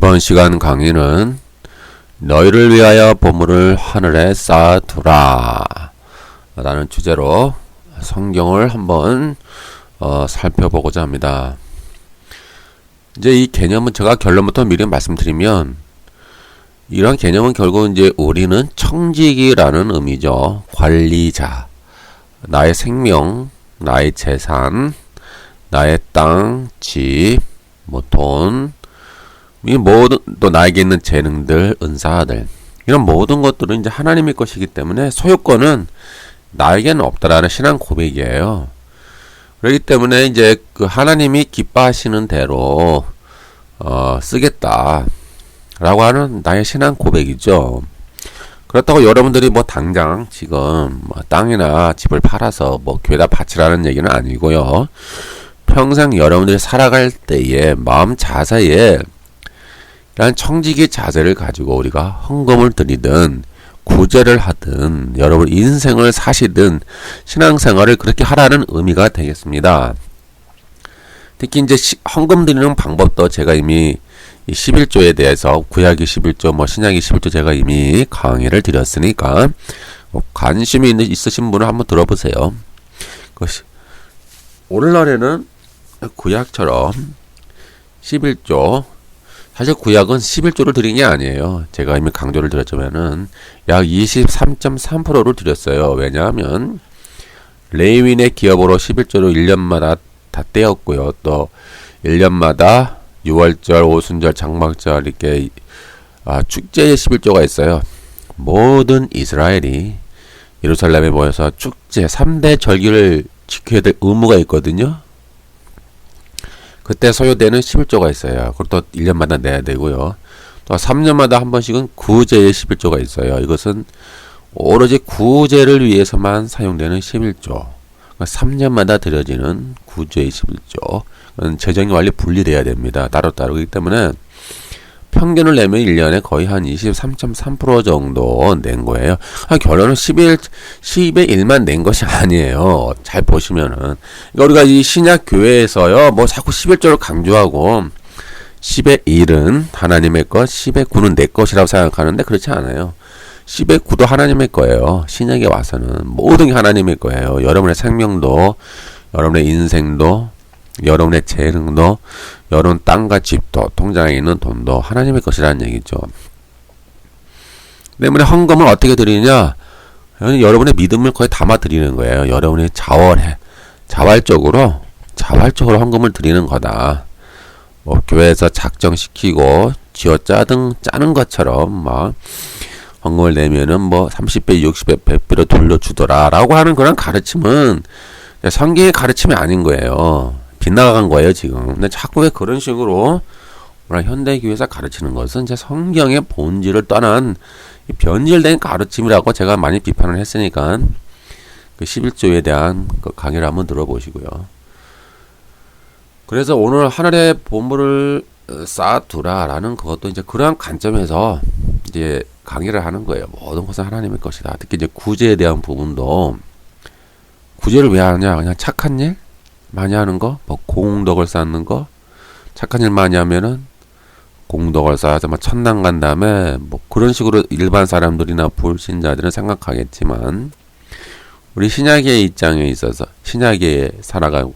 이번 시간 강의는 너희를 위하여 보물을 하늘에 쌓아두라 라는 주제로 성경을 한번 살펴보고자 합니다. 이제 이 개념은 제가 결론부터 미리 말씀드리면, 이런 개념은 결국 이제 우리는 청지기라는 의미죠. 관리자, 나의 생명, 나의 재산, 나의 땅, 집, 돈, 이 모든, 또 나에게 있는 재능들, 은사들, 이런 모든 것들은 이제 하나님의 것이기 때문에 소유권은 나에게는 없다라는 신앙 고백이에요. 그렇기 때문에 이제 그 하나님이 기뻐하시는 대로 쓰겠다 라고 하는 나의 신앙 고백이죠. 그렇다고 여러분들이 당장 지금 땅이나 집을 팔아서 교회다 바치라는 얘기는 아니고요. 평생 여러분들이 살아갈 때에 마음 자세에 이런 청지기 자세를 가지고 우리가 헌금을 드리든 구제를 하든 여러분 인생을 사시든 신앙생활을 그렇게 하라는 의미가 되겠습니다. 특히 이제 헌금 드리는 방법도 제가 이미 이 11조에 대해서 구약이 11조, 신약이 11조 제가 이미 강의를 드렸으니까 관심이 있으신 분은 한번 들어보세요. 오늘날에는 구약처럼 11조, 사실 구약은 11조를 드린 게 아니에요. 제가 이미 강조를 드렸지만은 약 23.3%를 드렸어요. 왜냐하면 레위인의 기업으로 11조로 1년마다 다 떼었고요. 또 1년마다 6월절, 오순절, 장막절 이렇게 축제의 11조가 있어요. 모든 이스라엘이 예루살렘에 모여서 축제 3대 절기를 지켜야 될 의무가 있거든요. 그때 소요되는 11조가 있어요. 그리고 또 1년마다 내야 되고요. 또 3년마다 한 번씩은 구제의 11조가 있어요. 이것은 오로지 구제를 위해서만 사용되는 11조. 3년마다 드려지는 구제의 11조. 재정이 완전히 분리돼야 됩니다. 따로따로. 그렇기 때문에 평균을 내면 1년에 거의 한 23.3% 정도 낸 거예요. 결론은 10의 1만 낸 것이 아니에요. 잘 보시면은. 그러니까 우리가 이 신약 교회에서요, 자꾸 11조를 강조하고, 10의 1은 하나님의 것, 10의 9는 내 것이라고 생각하는데 그렇지 않아요. 10의 9도 하나님의 거예요. 신약에 와서는 모든 게 하나님의 거예요. 여러분의 생명도, 여러분의 인생도, 여러분의 재능도, 여러분 땅과 집도, 통장에 있는 돈도 하나님의 것이라는 얘기죠. 때문에 헌금을 어떻게 드리느냐? 여러분의 믿음을 거의 담아 드리는 거예요. 여러분이 자발적으로 헌금을 드리는 거다. 교회에서 작정시키고 짜는 것처럼 헌금을 내면은 30배, 60배, 100배로 돌려주더라 라고 하는 그런 가르침은 성경의 가르침이 아닌 거예요. 빗나간 거예요, 지금. 근데 자꾸 왜 그런 식으로 현대교회에서 가르치는 것은 이제 성경의 본질을 떠난 변질된 가르침이라고 제가 많이 비판을 했으니까 그 11조에 대한 그 강의를 한번 들어보시고요. 그래서 오늘 하늘의 보물을 쌓아두라 라는 그것도 이제 그러한 관점에서 이제 강의를 하는 거예요. 모든 것은 하나님의 것이다. 특히 이제 구제에 대한 부분도, 구제를 왜 하냐? 그냥 착한 일 많이 하는 거, 공덕을 쌓는 거, 착한 일 많이 하면은 공덕을 쌓아서 천당 간 다음에 그런 식으로 일반 사람들이나 불신자들은 생각하겠지만, 우리 신약의 입장에 있어서 신약에 살아가고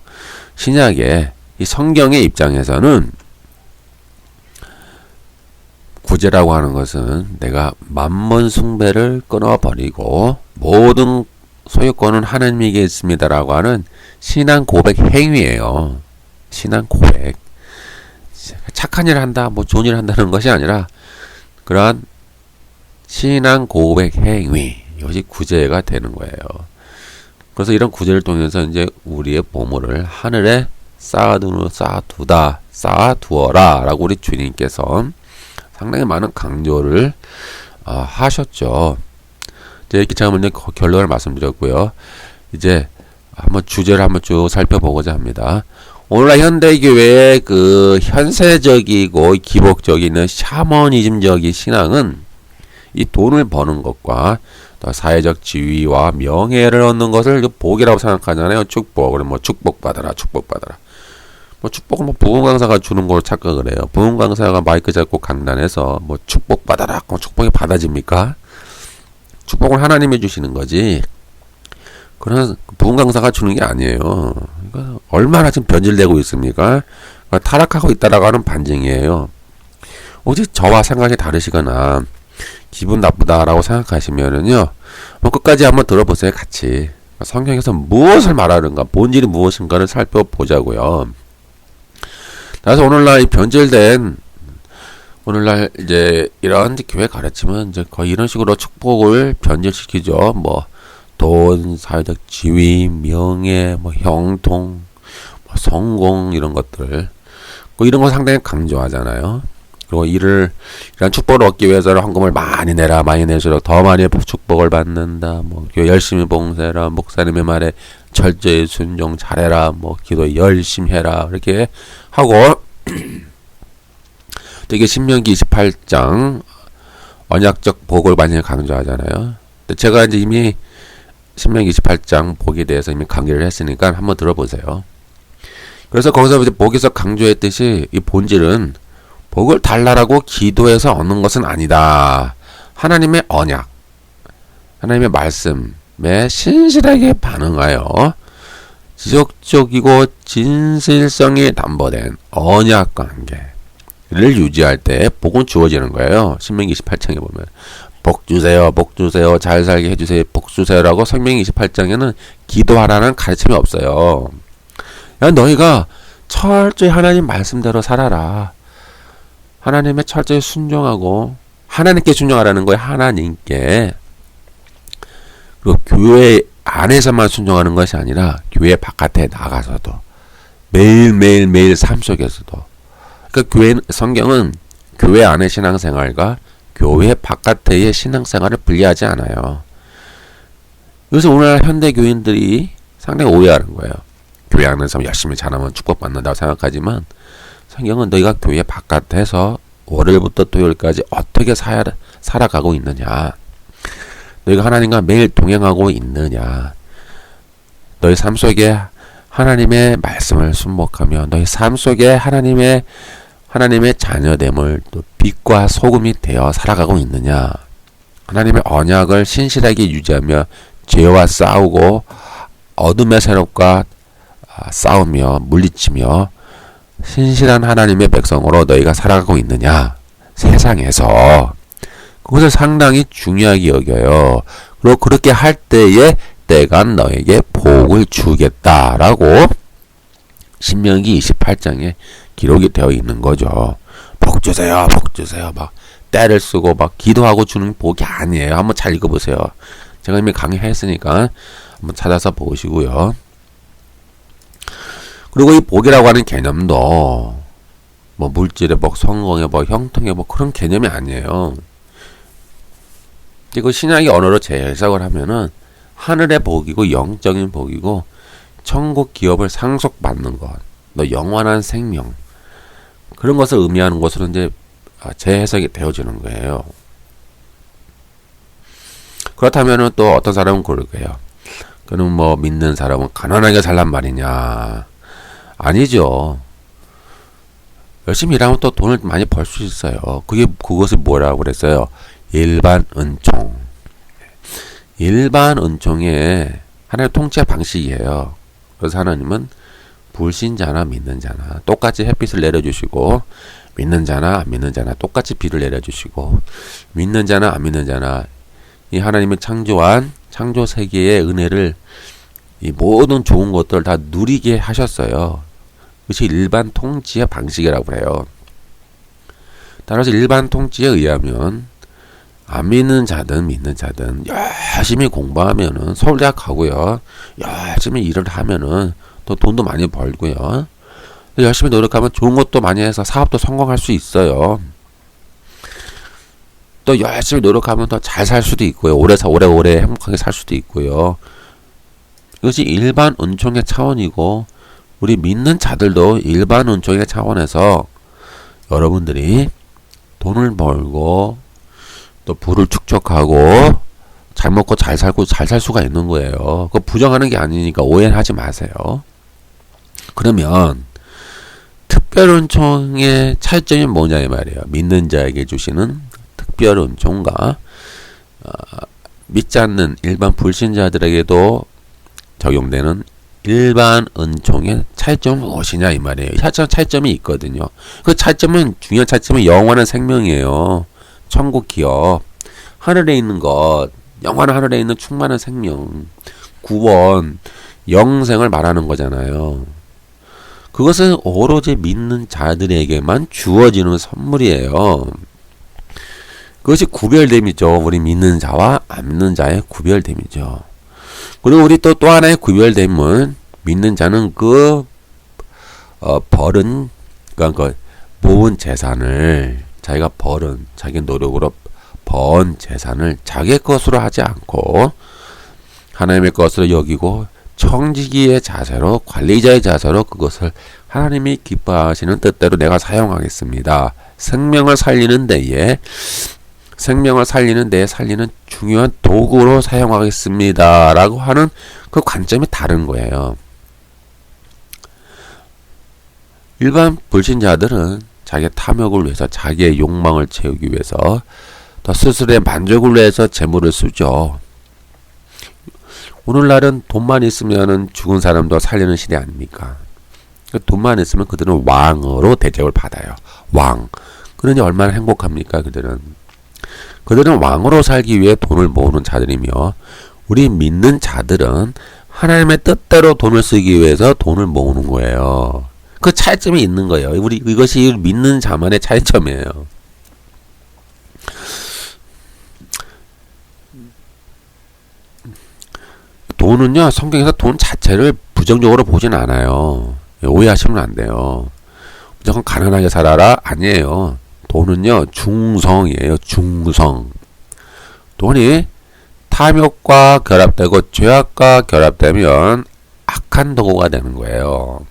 신약의 이 성경의 입장에서는 구제라고 하는 것은 내가 만몬 숭배를 끊어버리고 모든 소유권은 하나님에게 있습니다라고 하는 신앙 고백 행위예요. 신앙 고백. 착한 일을 한다, 좋은 일을 한다는 것이 아니라 그러한 신앙 고백 행위. 이것이 구제가 되는 거예요. 그래서 이런 구제를 통해서 이제 우리의 보물을 하늘에 쌓아두어라 라고 우리 주님께서 상당히 많은 강조를 하셨죠. 이렇게 제가 먼저 결론을 말씀드렸고요. 이제 한번 주제를 한번 쭉 살펴보고자 합니다. 오늘날 현대교회의 그 현세적이고 기복적인 샤머니즘적인 신앙은 이 돈을 버는 것과 또 사회적 지위와 명예를 얻는 것을 복이라고 생각하잖아요. 축복. 그럼 축복받아라. 뭐 축복을 뭐 부흥 강사가 주는 걸로 착각을 해요. 부흥 강사가 마이크 잡고 강단에서 뭐 축복 받아라, 뭐 축복이 받아집니까? 축복을 하나님이 주시는 거지. 그런 부흥 강사가 주는 게 아니에요. 그러니까 얼마나 지금 변질되고 있습니까? 그러니까 타락하고 있다라고 하는 반증이에요. 오직 저와 생각이 다르시거나 기분 나쁘다라고 생각하시면은요, 뭐 끝까지 한번 들어보세요, 같이. 성경에서 무엇을 말하는가, 본질이 무엇인가를 살펴보자고요. 그래서 오늘날 이 변질된, 오늘날 이제 이런 교회 가르침은 이제 거의 이런 식으로 축복을 변질시키죠. 뭐, 돈, 사회적 지위, 명예, 뭐, 형통, 뭐 성공, 이런 것들. 뭐 이런 거 상당히 강조하잖아요. 그리고 이런 축복을 얻기 위해서는 헌금을 많이 내라, 많이 내수록 더 많이 축복을 받는다. 뭐 열심히 봉사해라, 목사님의 말에 철저히 순종 잘해라, 뭐 기도 열심히 해라, 이렇게 하고 되게 신명기 28장 언약적 복을 많이 강조하잖아요. 근데 제가 이제 이미 신명기 28장 복에 대해서 이미 강의를 했으니까 한번 들어보세요. 그래서 거기서 이제 복에서 강조했듯이 이 본질은 복을 달라라고 기도해서 얻는 것은 아니다. 하나님의 언약, 하나님의 말씀에 신실하게 반응하여 지속적이고 진실성이 담보된 언약 관계를 유지할 때 복은 주어지는 거예요. 신명기 28장에 보면 복 주세요, 복 주세요, 잘 살게 해주세요, 복 주세요라고 신명기 28장에는 기도하라는 가르침이 없어요. 야, 너희가 철저히 하나님 말씀대로 살아라. 하나님의 철저히 순종하고 하나님께 순종하라는 거예요. 하나님께. 그리고 교회 안에서만 순종하는 것이 아니라 교회 바깥에 나가서도 매일 삶 속에서도. 그러니까 성경은 교회 안의 신앙생활과 교회 바깥의 신앙생활을 분리하지 않아요. 그래서 오늘 현대 교인들이 상당히 오해하는 거예요. 교회 안에서 열심히 잘하면 축복받는다고 생각하지만 성경은 너희가 교회 바깥에서 월요일부터 토요일까지 어떻게 살아가고 있느냐, 너희가 하나님과 매일 동행하고 있느냐, 너희 삶 속에 하나님의 말씀을 순목하며 너희 삶 속에 하나님의 자녀됨을 또 빛과 소금이 되어 살아가고 있느냐, 하나님의 언약을 신실하게 유지하며 죄와 싸우고 어둠의 세력과 싸우며 물리치며 신실한 하나님의 백성으로 너희가 살아가고 있느냐, 세상에서. 그것을 상당히 중요하게 여겨요. 그리고 그렇게 할 때에 내가 너에게 복을 주겠다라고 신명기 28장에 기록이 되어 있는 거죠. 복 주세요, 복 주세요. 막 때를 쓰고 막 기도하고 주는 복이 아니에요. 한번 잘 읽어보세요. 제가 이미 강의했으니까 한번 찾아서 보시고요. 그리고 이 복이라고 하는 개념도 뭐 물질의 복, 성공의 복, 형통의 복 그런 개념이 아니에요. 이거 신약의 언어로 재해석을 하면은 하늘의 복이고 영적인 복이고 천국 기업을 상속받는 것, 너 영원한 생명 그런 것을 의미하는 것으로 이제 재해석이 되어지는 거예요. 그렇다면은 또 어떤 사람은 그럴 거예요. 그럼 뭐 믿는 사람은 가난하게 살란 말이냐? 아니죠. 열심히 일하면 또 돈을 많이 벌 수 있어요. 그것을 뭐라고 그랬어요? 일반 은총. 일반 은총의 하나의 통치 방식이에요. 그래서 하나님은 불신자나 믿는 자나 똑같이 햇빛을 내려주시고, 믿는 자나 안 믿는 자나 똑같이 비를 내려주시고, 믿는 자나 안 믿는 자나 이 하나님의 창조한 창조 세계의 은혜를 이 모든 좋은 것들을 다 누리게 하셨어요. 그것이 일반 통치의 방식이라고 해요. 따라서 일반 통치에 의하면 안 믿는 자든 믿는 자든 열심히 공부하면은 서울대학 가고요, 열심히 일을 하면은 또 돈도 많이 벌고요, 열심히 노력하면 좋은 것도 많이 해서 사업도 성공할 수 있어요. 또 열심히 노력하면 더 잘 살 수도 있고요, 오래오래 행복하게 살 수도 있고요. 이것이 일반 은총의 차원이고, 우리 믿는 자들도 일반 은총의 차원에서 여러분들이 돈을 벌고 또 부를 축적하고 잘 먹고 잘 살고 잘 살 수가 있는 거예요. 그거 부정하는 게 아니니까 오해하지 마세요. 그러면 특별은총의 차이점이 뭐냐 이 말이에요. 믿는 자에게 주시는 특별은총과 믿지 않는 일반 불신자들에게도 적용되는 일반 은총의 차이점은 무엇이냐 이 말이에요. 차이점이 있거든요. 그 차이점은 중요한 차이점은 영원한 생명이에요. 천국 기업, 하늘에 있는 것, 영원한 하늘에 있는 충만한 생명, 구원, 영생을 말하는 거잖아요. 그것은 오로지 믿는 자들에게만 주어지는 선물이에요. 그것이 구별됨이죠. 우리 믿는 자와 안 믿는 자의 구별됨이죠. 그리고 우리 또 하나의 구별됨은 믿는 자는 벌은 그러니까 모은 재산을 자기가 벌은 자기 노력으로 번 재산을 자기의 것으로 하지 않고 하나님의 것으로 여기고 청지기의 자세로 관리자의 자세로 그것을 하나님이 기뻐하시는 뜻대로 내가 사용하겠습니다. 생명을 살리는 데에 살리는 중요한 도구로 사용하겠습니다. 라고 하는 그 관점이 다른 거예요. 일반 불신자들은 자기의 탐욕을 위해서 자기의 욕망을 채우기 위해서 더 스스로의 만족을 위해서 재물을 쓰죠. 오늘날은 돈만 있으면 죽은 사람도 살리는 시대 아닙니까? 돈만 있으면 그들은 왕으로 대접을 받아요. 왕. 그러니 얼마나 행복합니까? 그들은 왕으로 살기 위해 돈을 모으는 자들이며 우리 믿는 자들은 하나님의 뜻대로 돈을 쓰기 위해서 돈을 모으는 거예요. 그 차이점이 있는 거예요. 이것이 믿는 자만의 차이점이에요. 돈은요, 성경에서 돈 자체를 부정적으로 보진 않아요. 오해하시면 안 돼요. 무조건 가난하게 살아라? 아니에요. 돈은요, 중성이에요. 중성. 돈이 탐욕과 결합되고 죄악과 결합되면 악한 도구가 되는 거예요.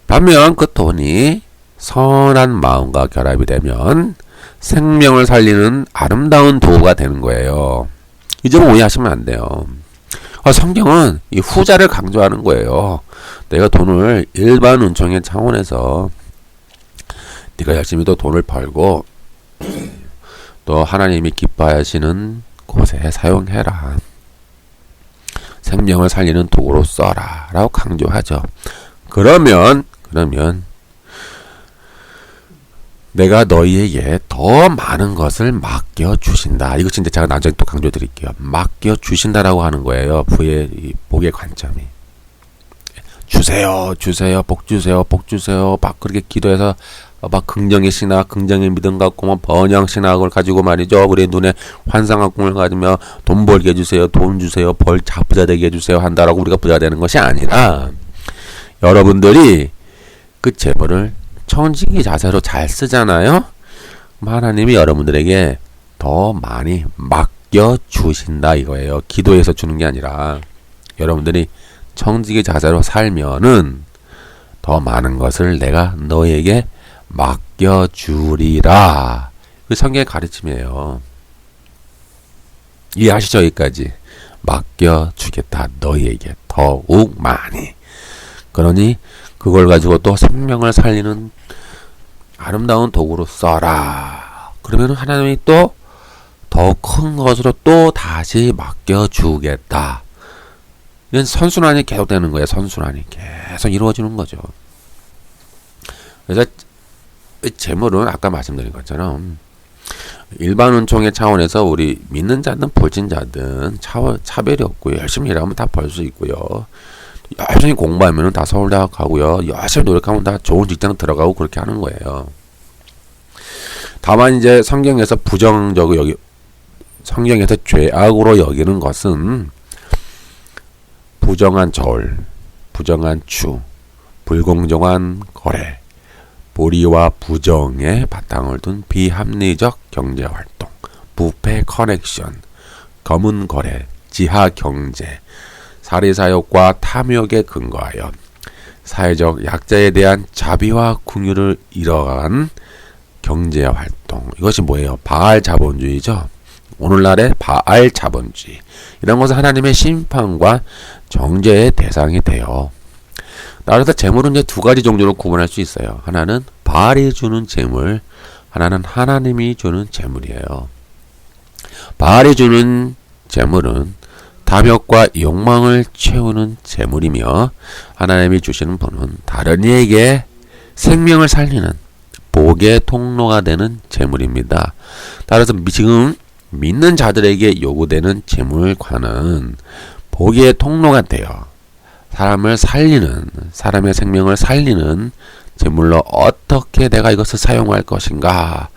반면 그 돈이 선한 마음과 결합이 되면 생명을 살리는 아름다운 도구가 되는 거예요. 이 점을 오해하시면 안 돼요. 성경은 이 후자를 강조하는 거예요. 내가 돈을 일반 은총의 차원에서 네가 열심히 또 돈을 벌고 또 하나님이 기뻐하시는 곳에 사용해라. 생명을 살리는 도구로 써라. 라고 강조하죠. 그러면 내가 너희에게 더 많은 것을 맡겨주신다. 이거 진짜 제가 나중에 또 강조드릴게요. 맡겨주신다라고 하는 거예요. 복의 관점이. 주세요. 복 주세요. 막 그렇게 기도해서 막 긍정의 신학, 긍정의 믿음 갖고 뭐 번영 신학을 가지고 말이죠. 우리 눈에 환상한 꿈을 가지며 돈 벌게 해주세요. 돈 주세요. 부자 되게 해주세요. 한다라고 우리가 부자 되는 것이 아니라 여러분들이 그 재물을 청지기 자세로 잘 쓰잖아요. 하나님이 여러분들에게 더 많이 맡겨주신다 이거예요. 기도해서 주는 게 아니라 여러분들이 청지기 자세로 살면은 더 많은 것을 내가 너에게 맡겨주리라. 그 성경의 가르침이에요. 이해하시죠? 여기까지. 맡겨주겠다. 너희에게 더욱 많이. 그러니 그걸 가지고 또 생명을 살리는 아름다운 도구로 써라. 그러면 하나님이 또 더 큰 것으로 또 다시 맡겨주겠다. 이건 선순환이 계속되는 거예요. 선순환이 계속 이루어지는 거죠. 그래서 재물은 아까 말씀드린 것처럼 일반 은총의 차원에서 우리 믿는 자든 불신자든 차별이 없고요. 열심히 일하면 다 벌 수 있고요. 열심히 공부하면 다 서울대학 가고요. 열심히 노력하면 다 좋은 직장 들어가고 그렇게 하는 거예요. 다만 이제 성경에서 성경에서 죄악으로 여기는 것은 부정한 저울, 부정한 추, 불공정한 거래, 불의와 부정에 바탕을 둔 비합리적 경제활동, 부패 커넥션, 검은 거래, 지하 경제, 사리사욕과 탐욕에 근거하여 사회적 약자에 대한 자비와 긍휼을 잃어간 경제활동. 이것이 뭐예요? 바알 자본주의죠. 오늘날의 바알 자본주의. 이런 것은 하나님의 심판과 정죄의 대상이 돼요. 따라서 재물은 이제 두 가지 종류로 구분할 수 있어요. 하나는 바알이 주는 재물, 하나는 하나님이 주는 재물이에요. 바알이 주는 재물은 탐욕과 욕망을 채우는 재물이며, 하나님이 주시는 분은 다른 이에게 생명을 살리는 복의 통로가 되는 재물입니다. 따라서 지금 믿는 자들에게 요구되는 재물과는 복의 통로가 돼요. 사람을 살리는, 사람의 생명을 살리는 재물로 어떻게 내가 이것을 사용할 것인가,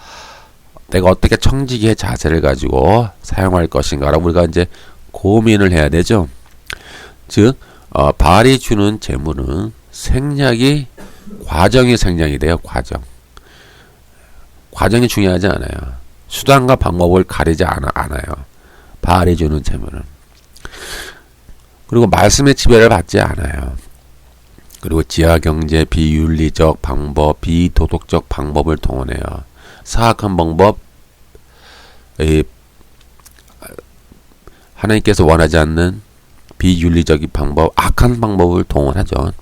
내가 어떻게 청지기의 자세를 가지고 사용할 것인가라고 우리가 이제 고민을 해야 되죠. 즉, 바알이 주는 재물은 생략이, 과정이 생략이 돼요. 과정이 중요하지 않아요. 수단과 방법을 가리지 않아요. 바알이 주는 재물은. 그리고 말씀의 지배를 받지 않아요. 그리고 지하경제, 비윤리적 방법, 비도덕적 방법을 동원해요. 사악한 방법, 하나님께서 원하지 않는 비윤리적인 방법, 악한 방법을 동원하죠.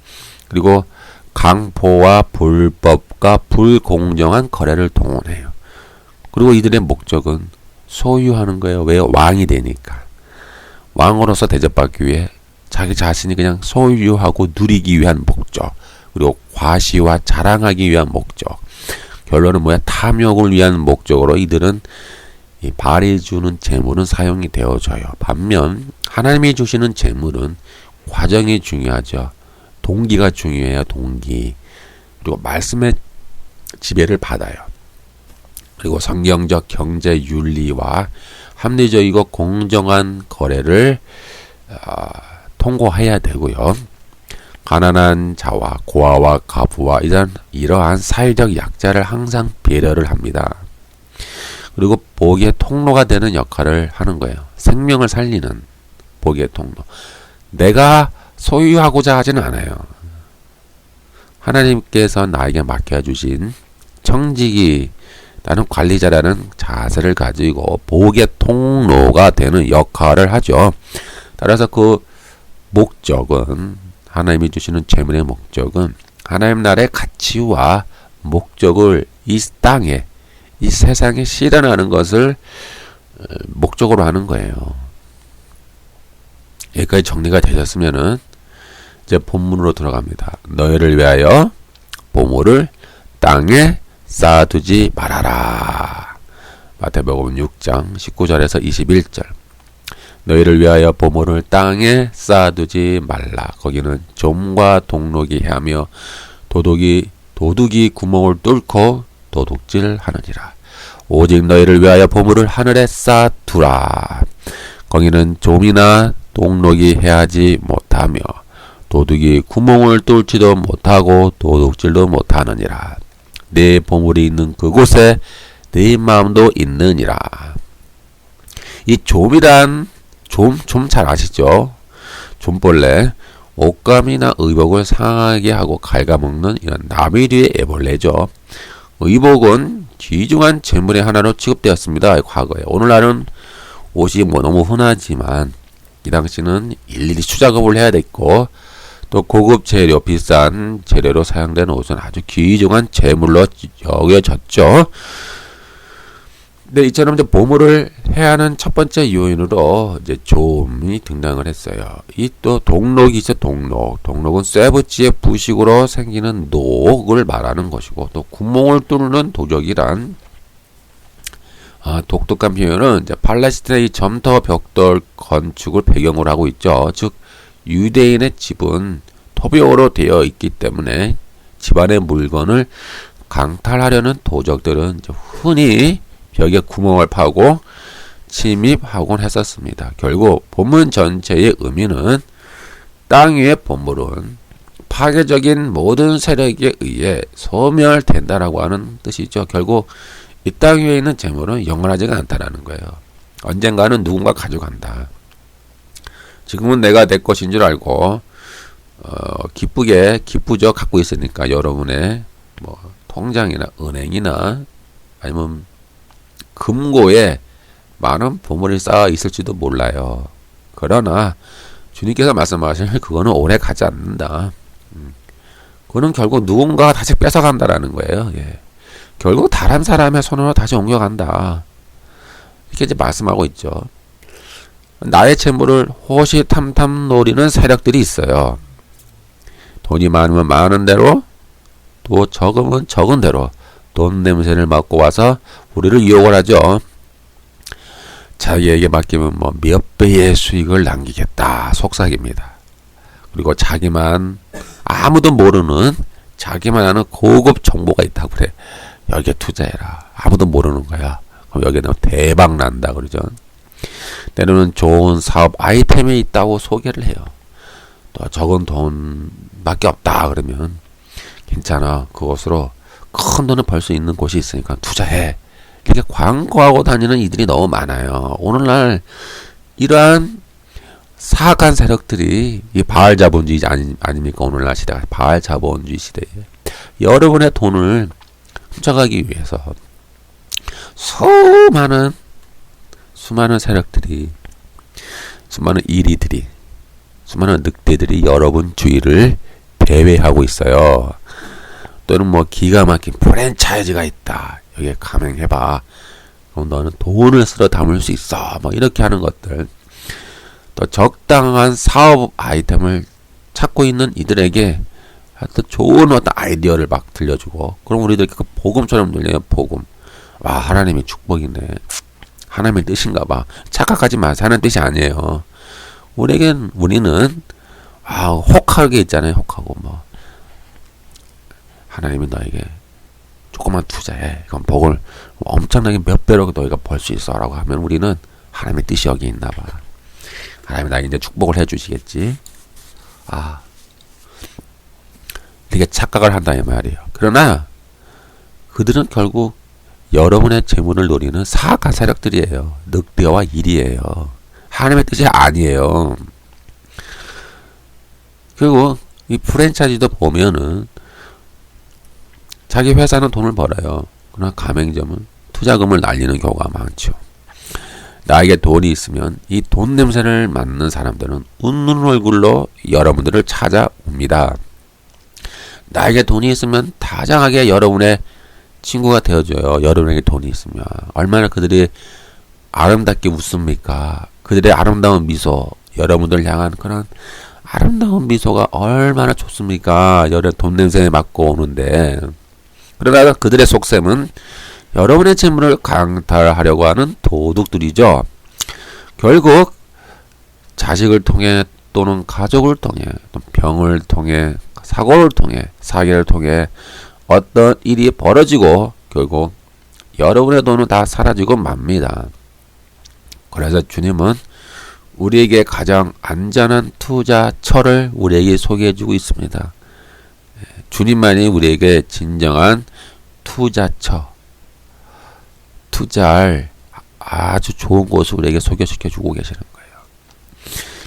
그리고 강포와 불법과 불공정한 거래를 동원해요. 그리고 이들의 목적은 소유하는 거예요. 왜? 왕이 되니까. 왕으로서 대접받기 위해 자기 자신이 그냥 소유하고 누리기 위한 목적, 그리고 과시와 자랑하기 위한 목적, 결론은 뭐야? 탐욕을 위한 목적으로 이들은 이 바알이 주는 재물은 사용이 되어져요. 반면 하나님이 주시는 재물은 과정이 중요하죠. 동기가 중요해요. 동기. 그리고 말씀의 지배를 받아요. 그리고 성경적 경제 윤리와 합리적이고 공정한 거래를 통과해야 되고요. 가난한 자와 고아와 과부와 이러한 사회적 약자를 항상 배려를 합니다. 그리고 복의 통로가 되는 역할을 하는 거예요. 생명을 살리는 복의 통로. 내가 소유하고자 하지는 않아요. 하나님께서 나에게 맡겨주신 청지기, 나는 관리자라는 자세를 가지고 복의 통로가 되는 역할을 하죠. 따라서 그 목적은, 하나님이 주시는 재물의 목적은 하나님 나라의 가치와 목적을 이 땅에, 이 세상에 실현하는 것을 목적으로 하는 거예요. 여기까지 정리가 되셨으면은 이제 본문으로 들어갑니다. 너희를 위하여 보물을 땅에 쌓아두지 말아라. 마태복음 6장 19절에서 21절. 너희를 위하여 보물을 땅에 쌓아두지 말라. 거기는 좀과 동록이 하며 도둑이 구멍을 뚫고 도둑질하느니라. 오직 너희를 위하여 보물을 하늘에 쌓아두라. 거기는 좀이나 동록이 해하지 못하며 도둑이 구멍을 뚫지도 못하고 도둑질도 못하느니라. 내 보물이 있는 그곳에 네 마음도 있느니라. 이 좀이란, 좀 잘 아시죠? 좀벌레, 옷감이나 의복을 상하게 하고 갉아먹는 이런 나비류의 애벌레죠. 의복은 귀중한 재물의 하나로 취급되었습니다. 과거에. 오늘날은 옷이 너무 흔하지만 이 당시는 일일이 수작업을 해야 됐고, 또 고급 재료, 비싼 재료로 사용되는 옷은 아주 귀중한 재물로 여겨졌죠. 근데 이처럼 이제 보물을 해야 하는 첫 번째 요인으로 이제 좀이 등장을 했어요. 이 또 동록이 있어. 동록은 쇠붙이의 부식으로 생기는 녹을 말하는 것이고, 또 구멍을 뚫는 도적이란 독특한 표현은 이제 팔레스타인의 점터 벽돌 건축을 배경으로 하고 있죠. 즉 유대인의 집은 토벽으로 되어 있기 때문에 집안의 물건을 강탈하려는 도적들은 이제 흔히 벽에 구멍을 파고 침입하곤 했었습니다. 결국 본문 전체의 의미는 땅 위의 보물은 파괴적인 모든 세력에 의해 소멸된다라고 하는 뜻이죠. 결국 이 땅 위에 있는 재물은 영원하지가 않다라는 거예요. 언젠가는 누군가 가져간다. 지금은 내가 내 것인 줄 알고 기쁘죠 갖고 있으니까 여러분의 뭐 통장이나 은행이나 아니면 금고에 많은 보물이 쌓여 있을지도 몰라요. 그러나 주님께서 말씀하시는 그거는 오래 가지 않는다. 그는 결국 누군가가 다시 뺏어간다라는 거예요. 예. 결국 다른 사람의 손으로 다시 옮겨간다. 이렇게 이제 말씀하고 있죠. 나의 재물을 호시탐탐 노리는 세력들이 있어요. 돈이 많으면 많은 대로, 또 적으면 적은 대로 돈 냄새를 맡고 와서 우리를 유혹을 하죠. 자기에게 맡기면 뭐 몇 배의 수익을 남기겠다. 속삭입니다. 그리고 자기만 아무도 모르는 자기만 아는 고급 정보가 있다고 그래. 여기에 투자해라. 아무도 모르는 거야. 그럼 여기에 대박 난다 그러죠. 때로는 좋은 사업 아이템이 있다고 소개를 해요. 또 적은 돈밖에 없다 그러면 괜찮아. 그것으로 큰 돈을 벌 수 있는 곳이 있으니까 투자해. 이렇게 광고하고 다니는 이들이 너무 많아요. 오늘날 이러한 사악한 세력들이 이 바알 자본주의 아닙니까? 오늘날 시대가 바알 자본주의 시대에 여러분의 돈을 훔쳐가기 위해서 수많은 세력들이, 수많은 이리들이, 수많은 늑대들이 여러분 주위를 배회하고 있어요. 또는 뭐 기가 막힌 프랜차이즈가 있다. 여기에 가맹해봐. 그럼 너는 돈을 쓸어 담을 수 있어. 뭐 이렇게 하는 것들. 또 적당한 사업 아이템을 찾고 있는 이들에게 하여튼 좋은 어떤 아이디어를 막 들려주고, 그럼 우리들 그 복음처럼 들려요. 복음. 와, 하나님의 축복이네. 하나님의 뜻인가 봐. 착각하지 마세요. 하는 뜻이 아니에요. 우리는 혹하게 있잖아요. 혹하고 뭐 하나님이 너에게 조금만 투자해. 그럼 복을 엄청나게 몇 배로 너희가 벌 수 있어. 라고 하면 우리는 하나님의 뜻이 여기 있나 봐. 하나님이 나에게 이제 축복을 해 주시겠지. 이렇게 착각을 한다 이 말이에요. 그러나 그들은 결국 여러분의 재물을 노리는 사악한 세력들이에요. 늑대와 일이에요. 하나님의 뜻이 아니에요. 그리고 이 프랜차이즈도 보면은 자기 회사는 돈을 벌어요. 그러나 가맹점은 투자금을 날리는 경우가 많죠. 나에게 돈이 있으면 이 돈 냄새를 맡는 사람들은 웃는 얼굴로 여러분들을 찾아옵니다. 나에게 돈이 있으면 다정하게 여러분의 친구가 되어줘요. 여러분에게 돈이 있으면. 얼마나 그들이 아름답게 웃습니까? 그들의 아름다운 미소, 여러분들 향한 그런 아름다운 미소가 얼마나 좋습니까? 여러 돈 냄새 맡고 오는데. 그러다가 그들의 속셈은 여러분의 재물을 강탈하려고 하는 도둑들이죠. 결국 자식을 통해 또는 가족을 통해 또 병을 통해 사고를 통해 사기를 통해 어떤 일이 벌어지고 결국 여러분의 돈은 다 사라지고 맙니다. 그래서 주님은 우리에게 가장 안전한 투자처를 우리에게 소개해주고 있습니다. 주님만이 우리에게 진정한 투자처, 투자할 아주 좋은 곳을 우리에게 소개시켜주고 계시는 거예요.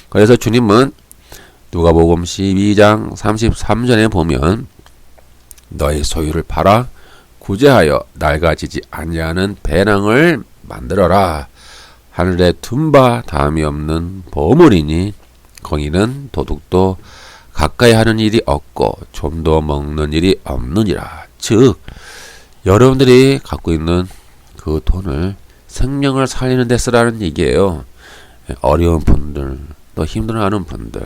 그래서 주님은 누가복음 12장 33절에 보면 너의 소유를 팔아 구제하여 낡아지지 아니하는 배낭을 만들어라. 하늘에 둔바 다함이 없는 보물이니 거기는 도둑도 가까이 하는 일이 없고 좀도 먹는 일이 없느니라. 즉 여러분들이 갖고 있는 그 돈을 생명을 살리는 데 쓰라는 얘기예요. 어려운 분들, 또 힘들어하는 분들,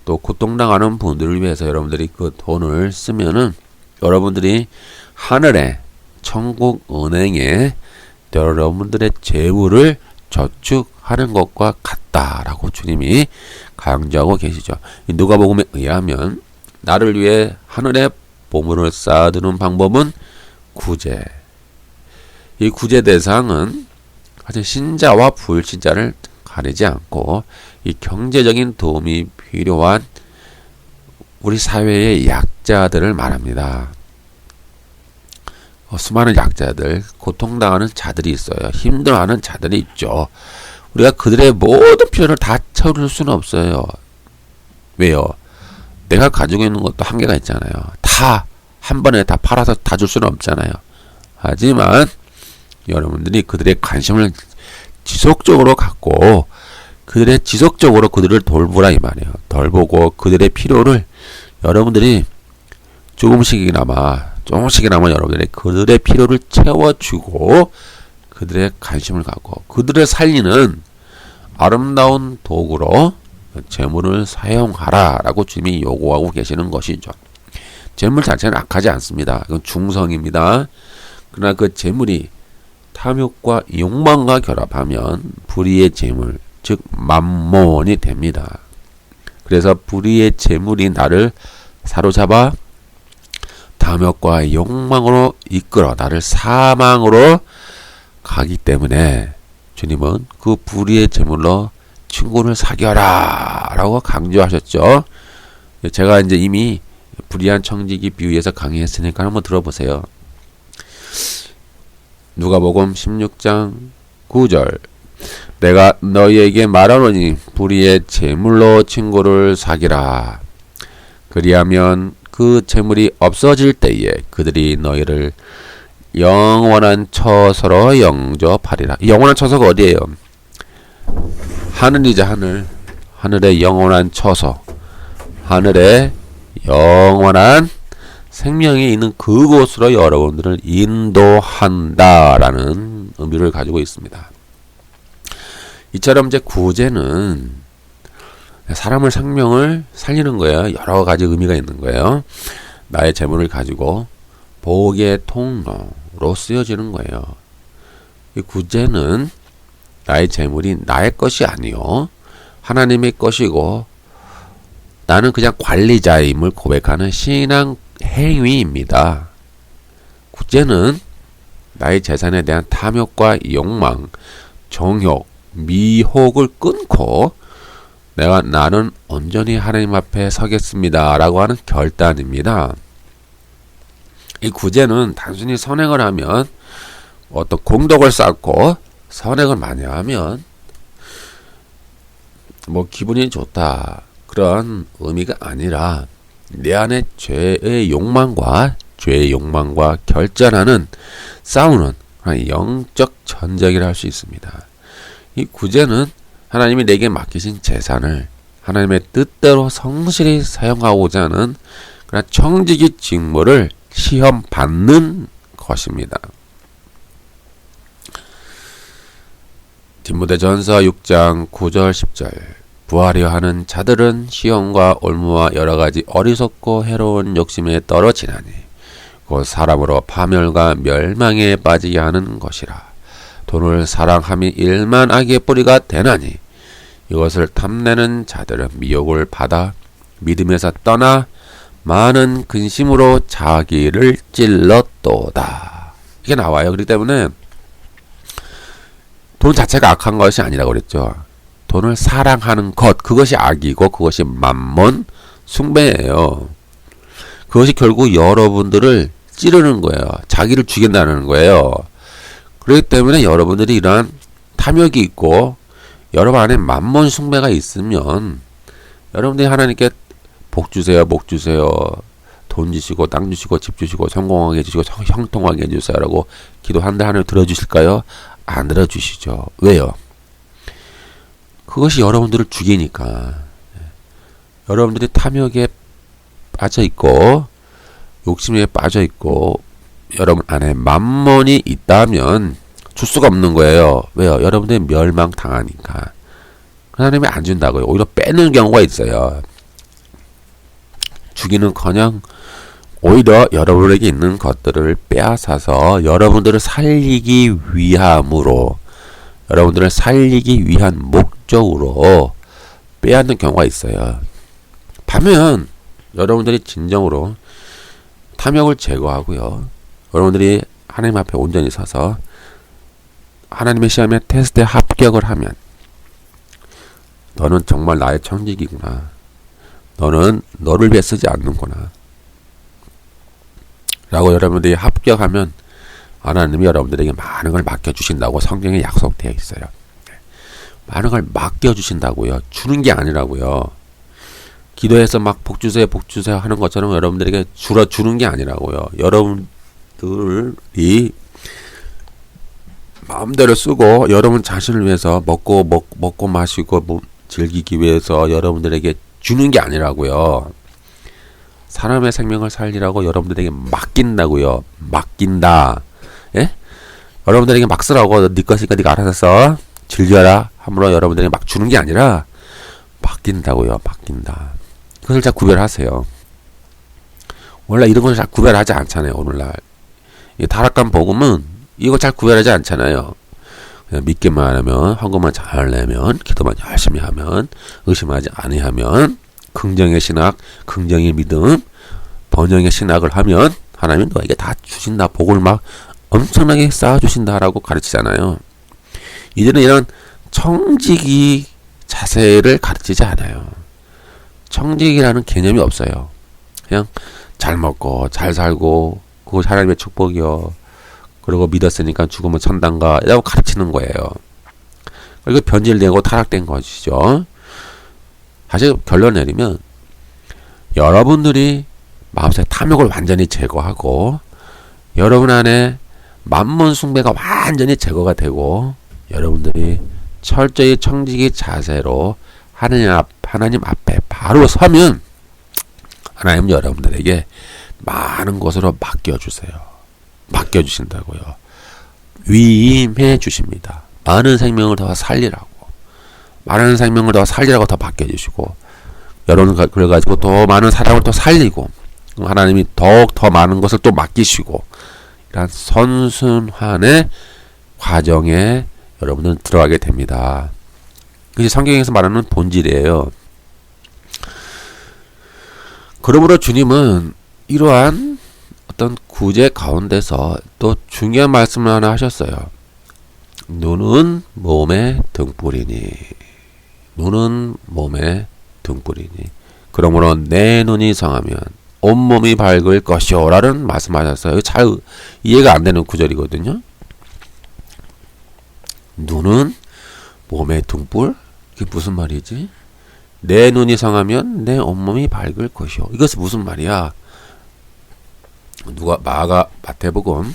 또 고통당하는 분들을 위해서 여러분들이 그 돈을 쓰면은 여러분들이 하늘에 천국 은행에 여러분들의 재물을 저축하는 것과 같다라고 주님이 강조하고 계시죠. 누가복음에 의하면 나를 위해 하늘에 보물을 쌓아두는 방법은 구제. 이 구제 대상은 아주 신자와 불신자를 가리지 않고 이 경제적인 도움이 필요한 우리 사회의 약자들을 말합니다. 수많은 약자들, 고통당하는 자들이 있어요. 힘들어하는 자들이 있죠. 우리가 그들의 모든 필요를 다 채울 수는 없어요. 왜요? 내가 가지고 있는 것도 한계가 있잖아요. 다 한 번에 다 팔아서 다 줄 수는 없잖아요. 하지만 여러분들이 그들의 관심을 지속적으로 갖고 지속적으로 그들을 돌보라 이 말이에요. 돌보고 그들의 필요를 여러분들이 조금씩이나마 여러분들의 그들의 필요를 채워주고 그들의 관심을 갖고 그들을 살리는 아름다운 도구로 재물을 사용하라 라고 주님이 요구하고 계시는 것이죠. 재물 자체는 악하지 않습니다. 그건 중성입니다. 그러나 그 재물이 탐욕과 욕망과 결합하면 불의의 재물, 즉 만몬이 됩니다. 그래서 불의의 재물이 나를 사로잡아 탐욕과 욕망으로 이끌어 나를 사망으로 가기 때문에 주님은 그 불의의 재물로 친구를 사귀어라 라고 강조하셨죠. 제가 이제 이미 불의한 청지기 비유에서 강의했으니까 한번 들어보세요. 누가복음 16장 9절 내가 너희에게 말하노니 불의의 재물로 친구를 사귀라. 그리하면 그 재물이 없어질 때에 그들이 너희를 영원한 처소로 영접하리라. 영원한 처소가 어디예요? 하늘이자 하늘. 하늘의 영원한 처소. 하늘의 영원한 생명이 있는 그곳으로 여러분들을 인도한다라는 의미를 가지고 있습니다. 이처럼 이제 구제는 사람의 생명을 살리는 거예요. 여러 가지 의미가 있는 거예요. 나의 재물을 가지고 복의 통로로 쓰여지는 거예요. 이 구제는 나의 재물이 나의 것이 아니요 하나님의 것이고 나는 그냥 관리자임을 고백하는 신앙 행위입니다. 구제는 나의 재산에 대한 탐욕과 욕망, 정욕, 미혹을 끊고 나는 온전히 하나님 앞에 서겠습니다 라고 하는 결단입니다. 이 구제는 단순히 선행을 하면 어떤 공덕을 쌓고 선행을 많이 하면 뭐 기분이 좋다 그런 의미가 아니라 내 안에 죄의 욕망과 결전하는 싸우는 영적 전쟁이라 할 수 있습니다. 이 구제는 하나님이 내게 맡기신 재산을 하나님의 뜻대로 성실히 사용하고자 하는 그런 청지기 직무를 시험받는 것입니다. 디모데전서 6장 9절 10절 부하려 하는 자들은 시험과 올무와 여러가지 어리석고 해로운 욕심에 떨어지나니 곧 사람으로 파멸과 멸망에 빠지게 하는 것이라. 돈을 사랑함이 일만 악의 뿌리가 되나니 이것을 탐내는 자들은 미혹을 받아 믿음에서 떠나 많은 근심으로 자기를 찔렀도다. 이게 나와요. 그렇기 때문에 돈 자체가 악한 것이 아니라고 그랬죠. 돈을 사랑하는 것, 그것이 악이고 그것이 만몬 숭배예요. 그것이 결국 여러분들을 찌르는 거예요. 자기를 죽인다는 거예요. 그렇기 때문에 여러분들이 이러한 탐욕이 있고 여러분 안에 만몬 숭배가 있으면 여러분들이 하나님께 복 주세요, 돈 주시고 땅 주시고 집 주시고 성공하게 해주시고 형통하게 해주세요 라고 기도한다 하나님 들어주실까요? 안 들어주시죠. 왜요? 그것이 여러분들을 죽이니까. 여러분들이 탐욕에 빠져있고 욕심에 빠져있고 여러분 안에 만몬이 있다면 줄 수가 없는 거예요. 왜요? 여러분들이 멸망당하니까. 하나님이 안 준다고요. 오히려 빼는 경우가 있어요. 주기는커녕 오히려 여러분에게 있는 것들을 빼앗아서 여러분들을 살리기 위함으로 여러분들을 살리기 위한 목적으로 빼앗는 경우가 있어요. 반면 여러분들이 진정으로 탐욕을 제거하고요. 여러분들이 하나님 앞에 온전히 서서 하나님의 시험에 테스트에 합격을 하면 너는 정말 나의 청지기구나. 너는 너를 위해 쓰지 않는구나. 라고 여러분들이 합격하면 하나님이 여러분들에게 많은 걸 맡겨주신다고 성경에 약속되어 있어요. 많은 걸 맡겨주신다고요. 주는 게 아니라고요. 기도해서 막 복 주세요 하는 것처럼 여러분들에게 주는 게 아니라고요. 여러분들이 마음대로 쓰고 여러분 자신을 위해서 먹고 마시고 즐기기 위해서 여러분들에게 주는 게 아니라고요. 사람의 생명을 살리라고 여러분들에게 맡긴다고요. 맡긴다. 예? 여러분들에게 막 쓰라고 네 것이니까 네가 알아서 써. 즐겨라. 함부로 여러분들에게 막 주는 게 아니라 맡긴다고요. 맡긴다. 그것을 잘 구별하세요. 원래 이런 걸 잘 구별하지 않잖아요. 오늘날. 이 타락한 복음은 이거 잘 구별하지 않잖아요. 그냥 믿기만 하면, 헌금만 잘 내면, 기도만 열심히 하면, 의심하지 아니하면, 긍정의 신학, 긍정의 믿음, 번영의 신학을 하면 하나님은 너에게 다 주신다. 복을 막 엄청나게 쌓아주신다라고 가르치잖아요. 이제는 이런 청지기 자세를 가르치지 않아요. 청지기라는 개념이 없어요. 그냥 잘 먹고 잘 살고 그것이 하나님의 축복이요. 그리고 믿었으니까 죽으면 천당가 이라고 가르치는 거예요. 그리고 변질되고 타락된 것이죠. 사실 결론 내리면 여러분들이 마음속에 탐욕을 완전히 제거하고 여러분 안에 만몬 숭배가 완전히 제거가 되고 여러분들이 철저히 청지기 자세로 하나님 앞에 바로 서면 하나님 여러분들에게 많은 것으로 맡겨주세요. 맡겨주신다고요. 위임해 주십니다. 많은 생명을 더 살리라고. 많은 생명을 더 살리라고 더 맡겨주시고 여러분 그래가지고 더 많은 사람을 또 살리고 하나님이 더욱 더 많은 것을 또 맡기시고 이런 선순환의 과정에 여러분은 들어가게 됩니다. 그것이 성경에서 말하는 본질이에요. 그러므로 주님은 이러한 어떤 구제 가운데서 또 중요한 말씀을 하나 하셨어요. 눈은 몸의 등불이니. 눈은 몸의 등불이니. 그러므로 내 눈이 성하면 온몸이 밝을 것이요 라는 말씀하셨어요. 잘 이해가 안 되는 구절이거든요. 눈은 몸의 등불? 이게 무슨 말이지? 내 눈이 성하면 내 온몸이 밝을 것이요. 이것은 무슨 말이야? 마태복음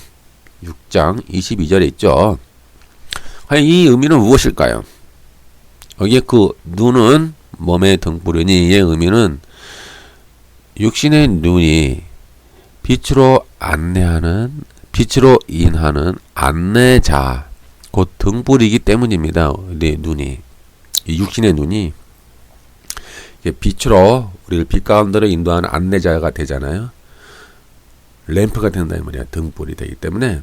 6장 22절에 있죠. 과연 이 의미는 무엇일까요? 여기에 그 눈은 몸의 등불이니 의 의미는 육신의 눈이 빛으로 인하는 안내자, 곧 등불이기 때문입니다. 내 눈이. 이 육신의 눈이 빛으로 우리를 빛 가운데로 인도하는 안내자가 되잖아요. 램프가 된다 이 말이야. 등불이 되기 때문에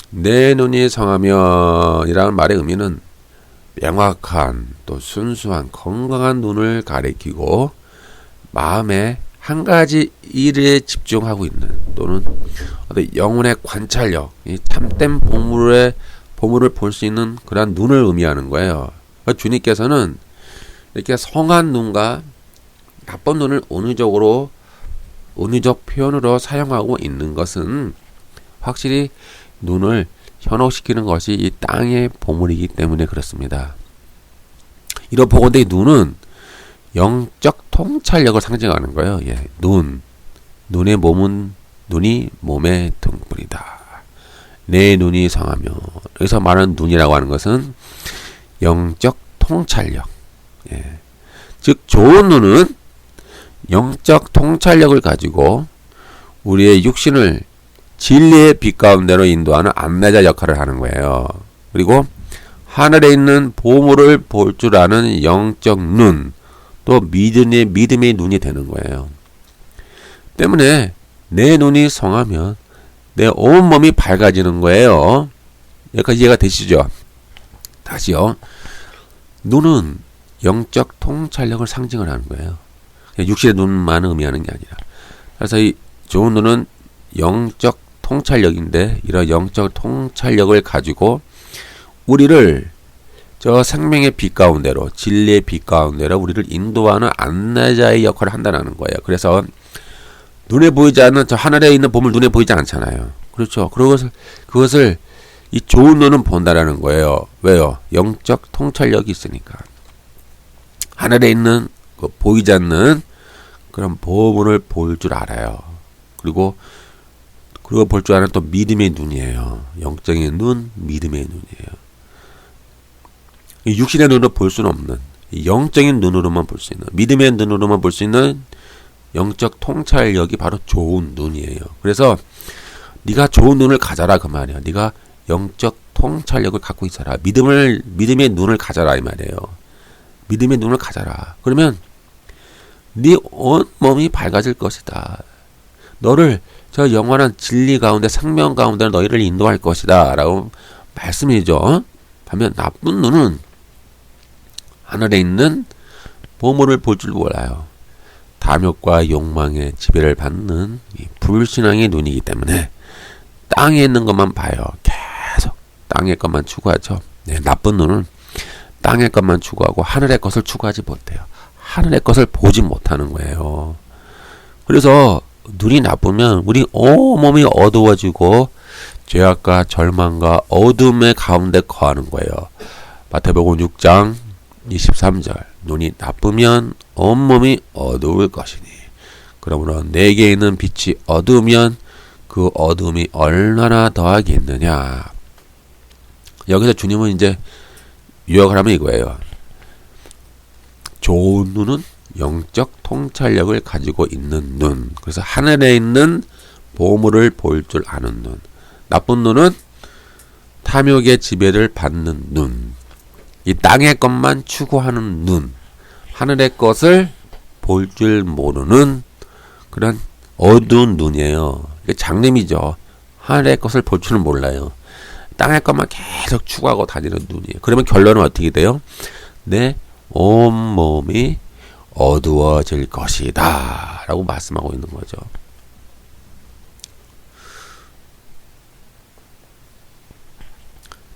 내 눈이 성하면 이라는 말의 의미는 명확한 또 순수한 건강한 눈을 가리키고 마음에 한 가지 일에 집중하고 있는 또는 어떤 영혼의 관찰력, 이 참된 보물을 볼 수 있는 그런 눈을 의미하는 거예요. 주님께서는 이렇게 성한 눈과 나쁜 눈을 은유적 표현으로 사용하고 있는 것은 확실히 눈을 현혹시키는 것이 이 땅의 보물이기 때문에 그렇습니다. 이런 보건대의 눈은 영적 통찰력을 상징하는 거예요. 예, 눈이 몸의 등불이다. 내 눈이 성하며 여기서 말하는 눈이라고 하는 것은 영적 통찰력. 예. 즉 좋은 눈은 영적 통찰력을 가지고 우리의 육신을 진리의 빛 가운데로 인도하는 안내자 역할을 하는 거예요. 그리고 하늘에 있는 보물을 볼 줄 아는 영적 눈, 또 믿음의 눈이 되는 거예요. 때문에 내 눈이 성하면 내 온몸이 밝아지는 거예요. 여기까지 이해가 되시죠? 다시요. 눈은 영적 통찰력을 상징을 하는 거예요. 육신의 눈만 의미하는 게 아니라. 그래서 이 좋은 눈은 영적 통찰력인데 이런 영적 통찰력을 가지고 우리를 저 생명의 빛 가운데로 진리의 빛 가운데로 우리를 인도하는 안내자의 역할을 한다는 거예요. 그래서 눈에 보이지 않는 저 하늘에 있는 보물 눈에 보이지 않잖아요. 그렇죠. 그것을 이 좋은 눈은 본다라는 거예요. 왜요? 영적 통찰력이 있으니까. 하늘에 있는 그 보이지 않는 그런 보물을 볼 줄 알아요. 그리고 볼 줄 아는 또 믿음의 눈이에요. 영적인 눈, 믿음의 눈이에요. 이 육신의 눈으로 볼 수는 없는 영적인 눈으로만 볼 수 있는 믿음의 눈으로만 볼 수 있는 영적 통찰력이 바로 좋은 눈이에요. 그래서 네가 좋은 눈을 가져라 그 말이야. 네가 영적 통찰력을 갖고 있어라. 믿음의 눈을 가져라 이 말이에요. 믿음의 눈을 가져라. 그러면 네 온몸이 밝아질 것이다. 너를 저 영원한 진리 가운데 생명 가운데 너희를 인도할 것이다 라고 말씀이죠. 반면 나쁜 눈은 하늘에 있는 보물을 볼 줄 몰라요. 탐욕과 욕망의 지배를 받는 이 불신앙의 눈이기 때문에 땅에 있는 것만 봐요. 계속 땅의 것만 추구하죠. 네, 나쁜 눈은 땅의 것만 추구하고 하늘의 것을 추구하지 못해요. 하늘의 것을 보지 못하는 거예요. 그래서 눈이 나쁘면 우리 온몸이 어두워지고 죄악과 절망과 어둠의 가운데 거하는 거예요. 마태복음 6장 23절 눈이 나쁘면 온몸이 어두울 것이니 그러므로 내게 있는 빛이 어두우면 그 어둠이 얼마나 더하겠느냐. 여기서 주님은 이제 유역을 하면 이거예요. 좋은 눈은 영적 통찰력을 가지고 있는 눈. 그래서 하늘에 있는 보물을 볼 줄 아는 눈. 나쁜 눈은 탐욕의 지배를 받는 눈. 이 땅의 것만 추구하는 눈. 하늘의 것을 볼 줄 모르는 그런 어두운 눈이에요. 이게 장님이죠. 하늘의 것을 볼 줄은 몰라요. 땅의 것만 계속 추구하고 다니는 눈이에요. 그러면 결론은 어떻게 돼요? 내 온몸이 어두워질 것이다 라고 말씀하고 있는 거죠.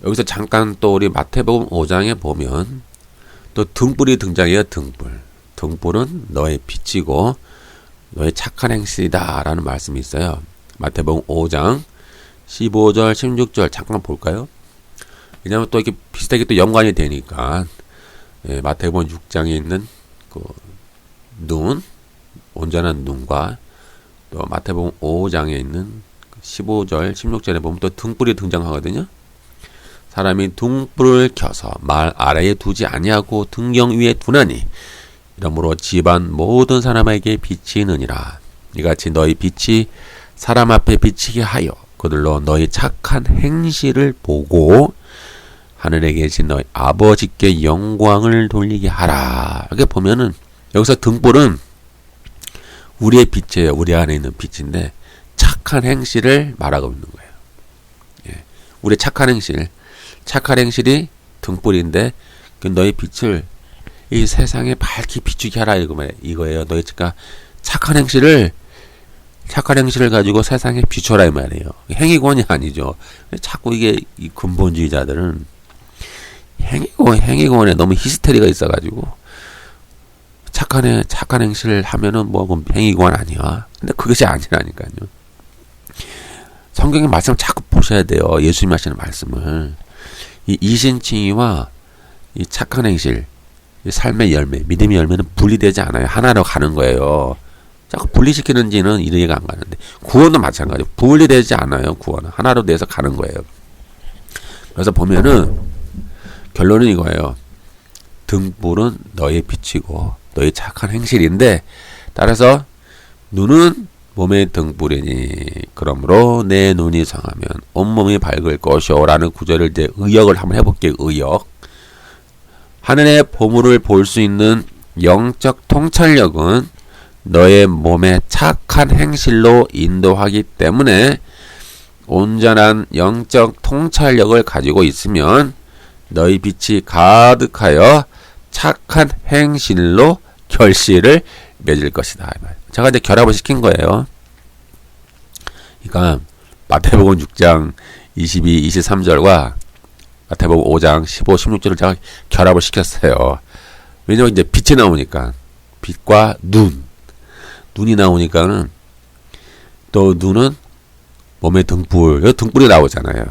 여기서 잠깐 또 우리 마태복음 5장에 보면 또 등불이 등장해요. 등불은 너의 빛이고 너의 착한 행실이다 라는 말씀이 있어요. 마태복음 5장 15절 16절 잠깐 볼까요? 왜냐하면 또 이렇게 비슷하게 또 연관이 되니까. 예, 마태복음 6장에 있는 그 눈, 온전한 눈과 또 마태복음 5장에 있는 15절 16절에 보면 또 등불이 등장하거든요. 사람이 등불을 켜서 말 아래에 두지 아니하고 등경 위에 두나니 이러므로 집안 모든 사람에게 비치느니라. 이같이 너희 빛이 사람 앞에 비치게 하여 그들로 너희 착한 행실을 보고 하늘에 계신 너희 아버지께 영광을 돌리게 하라. 이렇게 보면은 여기서 등불은 우리의 빛이에요. 우리 안에 있는 빛인데 착한 행실을 말하고 있는 거예요. 예. 우리의 착한 행실이 등불인데 그 너희 빛을 이 세상에 밝게 비추게 하라 이거예요. 너희 착한 행실을 가지고 세상에 비춰라 이 말이에요. 행위권이 아니죠. 자꾸 이게 이 근본주의자들은 행위권에 너무 히스테리가 있어가지고 착한 행실을 하면은 뭐 행위권 아니야. 근데 그것이 아니라니까요. 성경의 말씀을 자꾸 보셔야 돼요. 예수님이 하시는 말씀을. 이 이신칭의와 이 착한 행실, 이 삶의 열매, 믿음의 열매는 분리되지 않아요. 하나로 가는 거예요. 자꾸 분리시키는지는 이해가 안 가는데 구원도 마찬가지예요. 분리되지 않아요. 구원은 하나로 돼서 가는 거예요. 그래서 보면은 결론은 이거예요. 등불은 너의 빛이고 너의 착한 행실인데 따라서 눈은 몸의 등불이니 그러므로 내 눈이 성하면 온몸이 밝을 것이오 라는 구절을 이제 의역을 한번 해볼게요. 의역. 하늘의 보물을 볼 수 있는 영적 통찰력은 너의 몸의 착한 행실로 인도하기 때문에 온전한 영적 통찰력을 가지고 있으면 너희 빛이 가득하여 착한 행실로 결실을 맺을 것이다. 제가 이제 결합을 시킨 거예요. 그러니까 마태복음 6장 22, 23절과 마태복음 5장 15, 16절을 제가 결합을 시켰어요. 왜냐면 이제 빛이 나오니까 빛과 눈이 나오니까는 또 눈은 몸의 등불이 나오잖아요.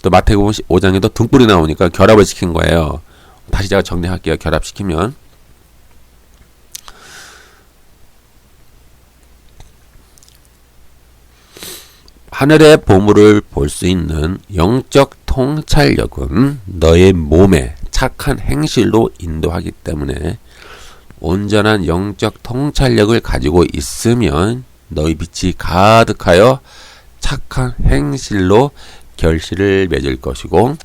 또 마태복음 5장에도 등불이 나오니까 결합을 시킨 거예요. 다시 제가 정리할게요. 결합시키면 하늘의 보물을 볼 수 있는 영적 통찰력은 너의 몸의 착한 행실로 인도하기 때문에 온전한 영적 통찰력을 가지고 있으면 너희 빛이 가득하여 착한 행실로 결실을 맺을 것이고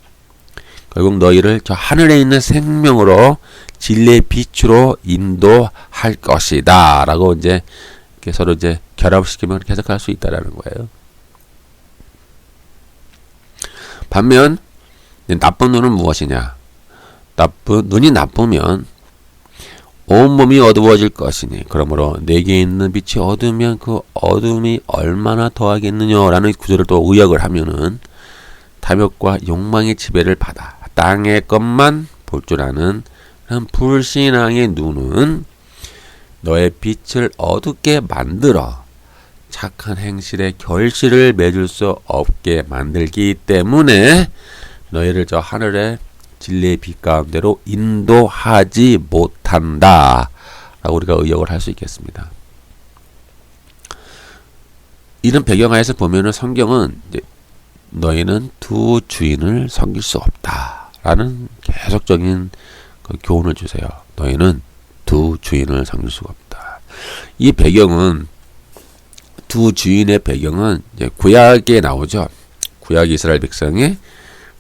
결국 너희를 저 하늘에 있는 생명으로 진리의 빛으로 인도할 것이다 라고 이제 서로 이제 결합시키면 그렇게 해석할 수 있다라는 거예요. 반면 나쁜 눈은 무엇이냐? 눈이 나쁘면 온몸이 어두워질 것이니 그러므로 내게 있는 빛이 어두우면 그 어둠이 얼마나 더하겠느냐라는 구절을 또 의역을 하면은 탐욕과 욕망의 지배를 받아 땅의 것만 볼 줄 아는 불신앙의 눈은 너의 빛을 어둡게 만들어 착한 행실의 결실을 맺을 수 없게 만들기 때문에 너희를 저 하늘의 진리의 빛 가운데로 인도하지 못한다 라고 우리가 의역을 할 수 있겠습니다. 이런 배경하에서 보면은 성경은 이제 너희는 두 주인을 섬길 수 없다 라는 계속적인 그 교훈을 주세요. 너희는 두 주인을 섬길 수가 없다. 이 배경은 두 주인의 배경은 이제 구약에 나오죠. 구약 이스라엘 백성이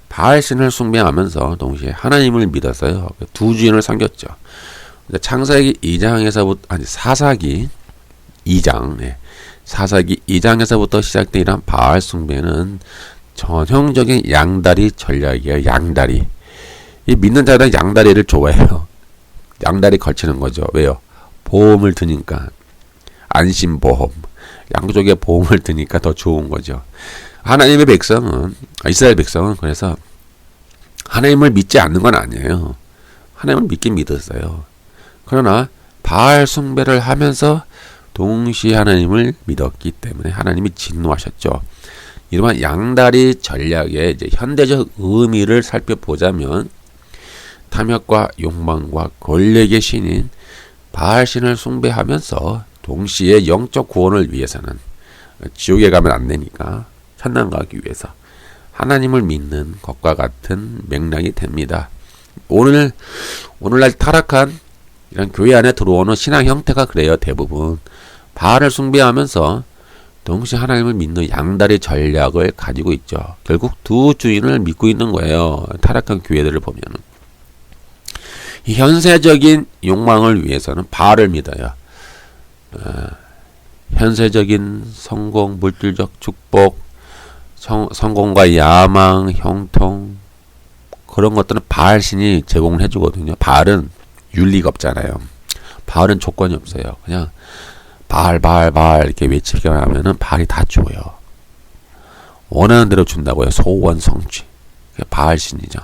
바알신을 숭배하면서 동시에 하나님을 믿었어요. 두 주인을 섬겼죠. 창세기 2장에서부터 사사기 2장 사사기 2장에서부터 시작된 이런 바알 숭배는 전형적인 양다리 전략이에요. 양다리. 이 믿는 자들은 양다리를 좋아해요. 양다리 걸치는 거죠. 왜요? 보험을 드니까. 안심보험. 양쪽에 보험을 드니까 더 좋은 거죠. 하나님의 백성은, 이스라엘 백성은 그래서 하나님을 믿지 않는 건 아니에요. 하나님을 믿긴 믿었어요. 그러나 바알 숭배를 하면서 동시에 하나님을 믿었기 때문에 하나님이 진노하셨죠. 이러한 양다리 전략의 이제 현대적 의미를 살펴보자면 탐욕과 욕망과 권력의 신인 바알신을 숭배하면서 동시에 영적 구원을 위해서는 지옥에 가면 안 되니까 천당 가기 위해서 하나님을 믿는 것과 같은 맥락이 됩니다. 오늘날 타락한 이런 교회 안에 들어오는 신앙 형태가 그래요. 대부분 바알을 숭배하면서 동시에 하나님을 믿는 양다리 전략을 가지고 있죠. 결국 두 주인을 믿고 있는 거예요. 타락한 교회들을 보면은 이 현세적인 욕망을 위해서는 바알을 믿어요. 현세적인 성공, 물질적 축복, 성공과 야망, 형통 그런 것들은 바알신이 제공을 해주거든요. 바알은 윤리가 없잖아요. 바알은 조건이 없어요. 그냥 바알 이렇게 외치기만 하면은 바알이 다 줘요. 원하는 대로 준다고요. 소원 성취. 바알신이죠.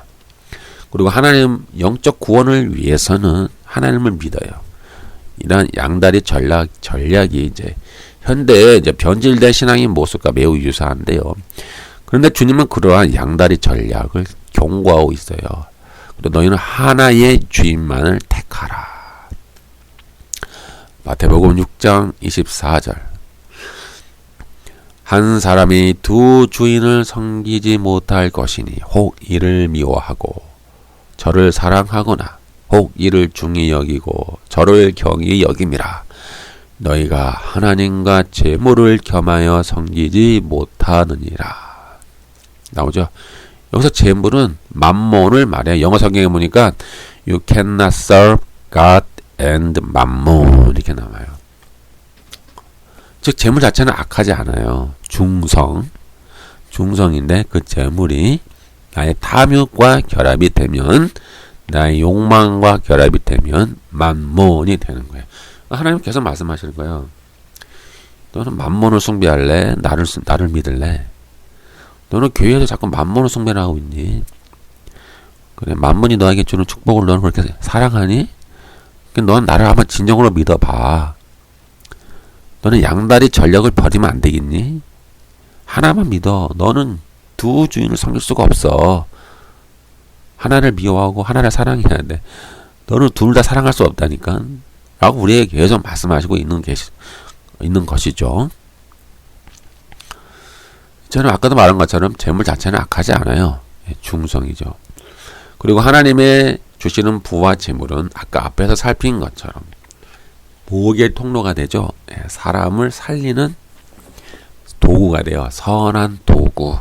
그리고 하나님 영적 구원을 위해서는 하나님을 믿어요. 이런 양다리 전략이 이제 현대의 이제 변질된 신앙의 모습과 매우 유사한데요. 그런데 주님은 그러한 양다리 전략을 경고하고 있어요. 그리고 너희는 하나의 주인만을 택하라. 마태복음 6장 24절. 한 사람이 두 주인을 섬기지 못할 것이니 혹 이를 미워하고 저를 사랑하거나 혹 이를 중히 여기고 저를 경히 여김이라. 너희가 하나님과 재물을 겸하여 섬기지 못하느니라. 나오죠? 여기서 재물은 맘몬을 말해요. 영어 성경에 보니까 You cannot serve God and mammon 이렇게 나와요. 즉 재물 자체는 악하지 않아요. 중성인데 그 재물이 나의 탐욕과 결합이 되면 나의 욕망과 결합이 되면 맘몬이 되는 거예요. 하나님 계속 말씀하시는 거예요. 너는 맘몬을 숭배할래? 나를 믿을래? 너는 교회에서 자꾸 맘몬을 숭배를 하고 있니? 그래, 맘몬이 너에게 주는 축복을 너는 그렇게 사랑하니? 넌 나를 한번 진정으로 믿어봐. 너는 양다리 전략을 버리면 안 되겠니? 하나만 믿어. 너는 두 주인을 섬길 수가 없어. 하나를 미워하고 하나를 사랑해야 돼. 너는 둘 다 사랑할 수 없다니까. 라고 우리에게 계속 말씀하시고 있는 것이죠. 저는 아까도 말한 것처럼 재물 자체는 악하지 않아요. 중성이죠. 그리고 하나님의 주시는 부와 재물은 아까 앞에서 살핀 것처럼 복의 통로가 되죠. 사람을 살리는 도구가 돼요. 선한 도구.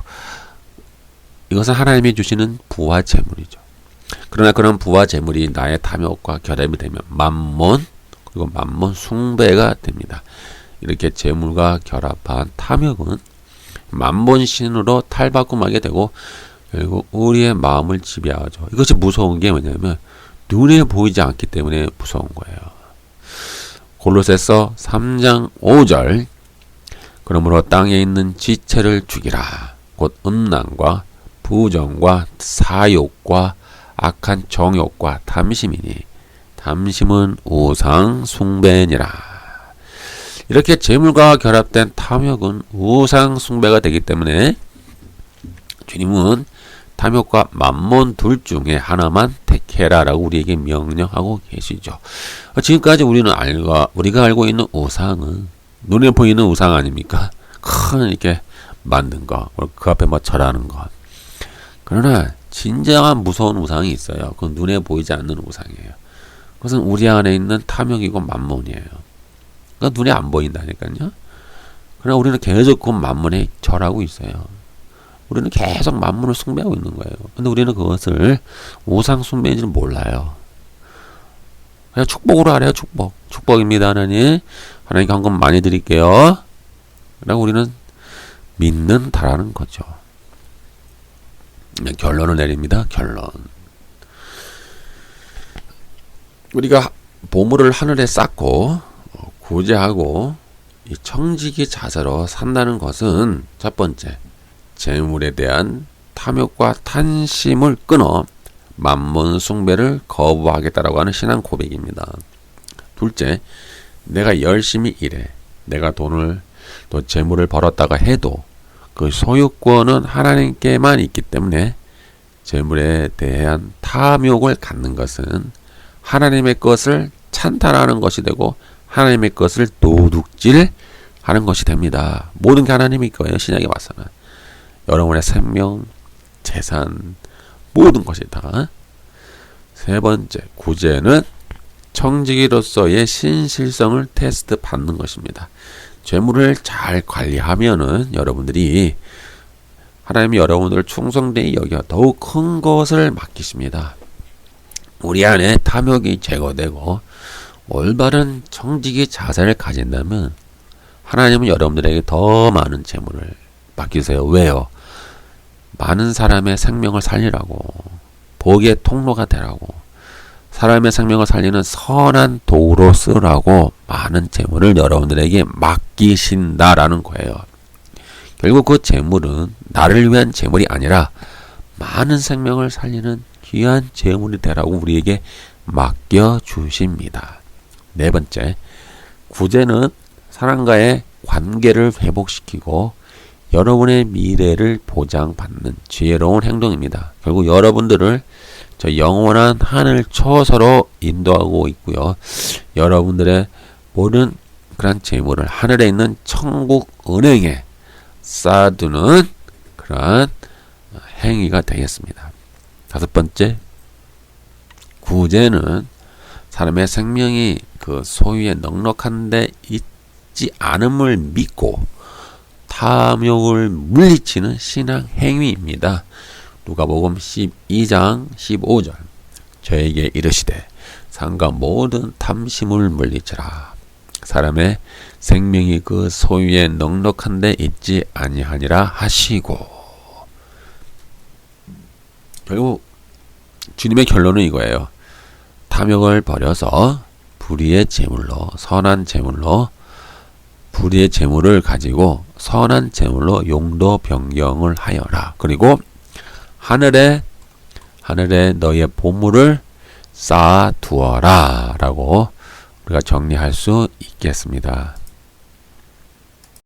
이것은 하나님이 주시는 부와 재물이죠. 그러나 그런 부와 재물이 나의 탐욕과 결합이 되면 만몬, 그리고 만몬 숭배가 됩니다. 이렇게 재물과 결합한 탐욕은 만몬신으로 탈바꿈하게 되고 결국 우리의 마음을 지배하죠. 이것이 무서운 게 뭐냐면 눈에 보이지 않기 때문에 무서운 거예요. 골로새서 3장 5절 그러므로 땅에 있는 지체를 죽이라. 곧 음란과 부정과 사욕과 악한 정욕과 탐심이니 탐심은 우상 숭배니라. 이렇게 재물과 결합된 탐욕은 우상 숭배가 되기 때문에 주님은 탐욕과 만몬 둘 중에 하나만 택해라라고 우리에게 명령하고 계시죠. 지금까지 우리가 알고 있는 우상은 눈에 보이는 우상 아닙니까? 큰 이렇게 만든 거, 그 앞에 뭐 절하는 것. 그러나 진정한 무서운 우상이 있어요. 그건 눈에 보이지 않는 우상이에요. 그것은 우리 안에 있는 탐욕이고 만몬이에요. 그러니까 눈에 안 보인다니까요. 그러나 우리는 계속 그 만몬에 절하고 있어요. 우리는 계속 만몬을 숭배하고 있는 거예요. 근데 우리는 그것을 우상 숭배인지는 몰라요. 그냥 축복으로 알아요. 축복입니다. 하나님 헌금 많이 드릴게요. 라고 우리는 믿는다라는 거죠. 결론을 내립니다. 결론. 우리가 보물을 하늘에 쌓고 구제하고 이 청지기 자세로 산다는 것은 첫 번째, 재물에 대한 탐욕과 탐심을 끊어 만몬 숭배를 거부하겠다라고 하는 신앙 고백입니다. 둘째, 내가 열심히 일해. 내가 돈을 또 재물을 벌었다가 해도 그 소유권은 하나님께만 있기 때문에 재물에 대한 탐욕을 갖는 것은 하나님의 것을 찬탈하는 것이 되고 하나님의 것을 도둑질하는 것이 됩니다. 모든 게 하나님의 거예요. 신약에 와서는. 여러분의 생명, 재산, 모든 것이 다. 세 번째, 구제는 청지기로서의 신실성을 테스트 받는 것입니다. 재물을 잘 관리하면은 여러분들이 하나님이 여러분들을 충성되이 여겨 더욱 큰 것을 맡기십니다. 우리 안에 탐욕이 제거되고 올바른 청지기 자세를 가진다면 하나님은 여러분들에게 더 많은 재물을 맡기세요. 왜요? 많은 사람의 생명을 살리라고, 복의 통로가 되라고, 사람의 생명을 살리는 선한 도구로 쓰라고 많은 재물을 여러분들에게 맡기신다라는 거예요. 결국 그 재물은 나를 위한 재물이 아니라 많은 생명을 살리는 귀한 재물이 되라고 우리에게 맡겨주십니다. 네 번째, 구제는 사람과의 관계를 회복시키고 여러분의 미래를 보장받는 지혜로운 행동입니다. 결국 여러분들을 저 영원한 하늘 처소로 인도하고 있고요. 여러분들의 모든 그런 재물을 하늘에 있는 천국 은행에 쌓아두는 그러한 행위가 되겠습니다. 다섯 번째, 구제는 사람의 생명이 그 소유에 넉넉한데 있지 않음을 믿고 탐욕을 물리치는 신앙 행위입니다. 누가복음 12장 15절 저에게 이르시되 상가 모든 탐심을 물리치라. 사람의 생명이 그 소유에 넉넉한데 있지 아니하니라 하시고. 결국 주님의 결론은 이거예요. 탐욕을 버려서 불의의 재물로, 선한 재물로, 불의의 재물을 가지고 선한 재물로 용도 변경을 하여라. 그리고 하늘에 너희의 보물을 쌓아 두어라 라고 우리가 정리할 수 있겠습니다.